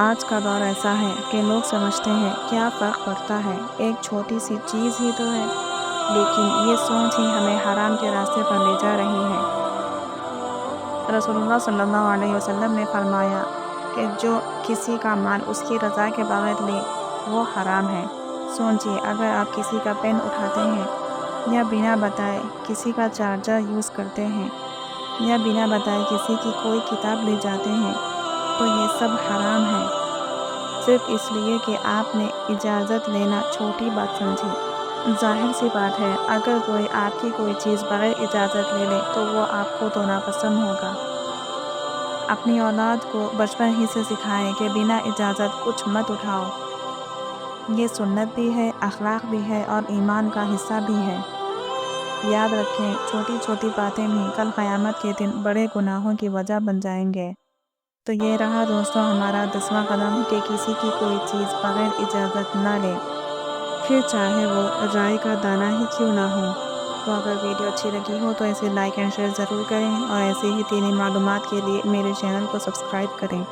آج کا دور ایسا ہے کہ لوگ سمجھتے ہیں کیا فرق پڑتا ہے، ایک چھوٹی سی چیز ہی تو ہے، لیکن یہ سوچ ہی ہمیں حرام کے راستے پر لے جا رہی ہے۔ رسول اللہ صلی اللہ علیہ وسلم نے فرمایا کہ جو کسی کا مال اس کی رضا کے بغیر لے وہ حرام ہے۔ سوچئے، اگر آپ کسی کا پین اٹھاتے ہیں یا بنا بتائے کسی کا چارجر یوز کرتے ہیں یا بنا بتائے کسی کی کوئی کتاب لے جاتے ہیں تو یہ سب حرام ہے، صرف اس لیے کہ آپ نے اجازت لینا چھوٹی بات سمجھی۔ ظاہر سی بات ہے، اگر کوئی آپ کی کوئی چیز بغیر اجازت لے لے تو وہ آپ کو تو ناپسند ہوگا۔ اپنی اولاد کو بچپن ہی سے سکھائیں کہ بنا اجازت کچھ مت اٹھاؤ۔ یہ سنت بھی ہے، اخلاق بھی ہے اور ایمان کا حصہ بھی ہے۔ یاد رکھیں، چھوٹی چھوٹی باتیں بھی کل قیامت کے دن بڑے گناہوں کی وجہ بن جائیں گے۔ تو یہ رہا دوستوں ہمارا 10واں قدم کہ کسی کی کوئی چیز بغیر اجازت نہ لیں، پھر چاہے وہ رائے کا دانہ ہی کیوں نہ ہو۔ تو اگر ویڈیو اچھی لگی ہو تو اسے لائک اینڈ شیئر ضرور کریں اور ایسے ہی دینی معلومات کے لیے میرے چینل کو سبسکرائب کریں۔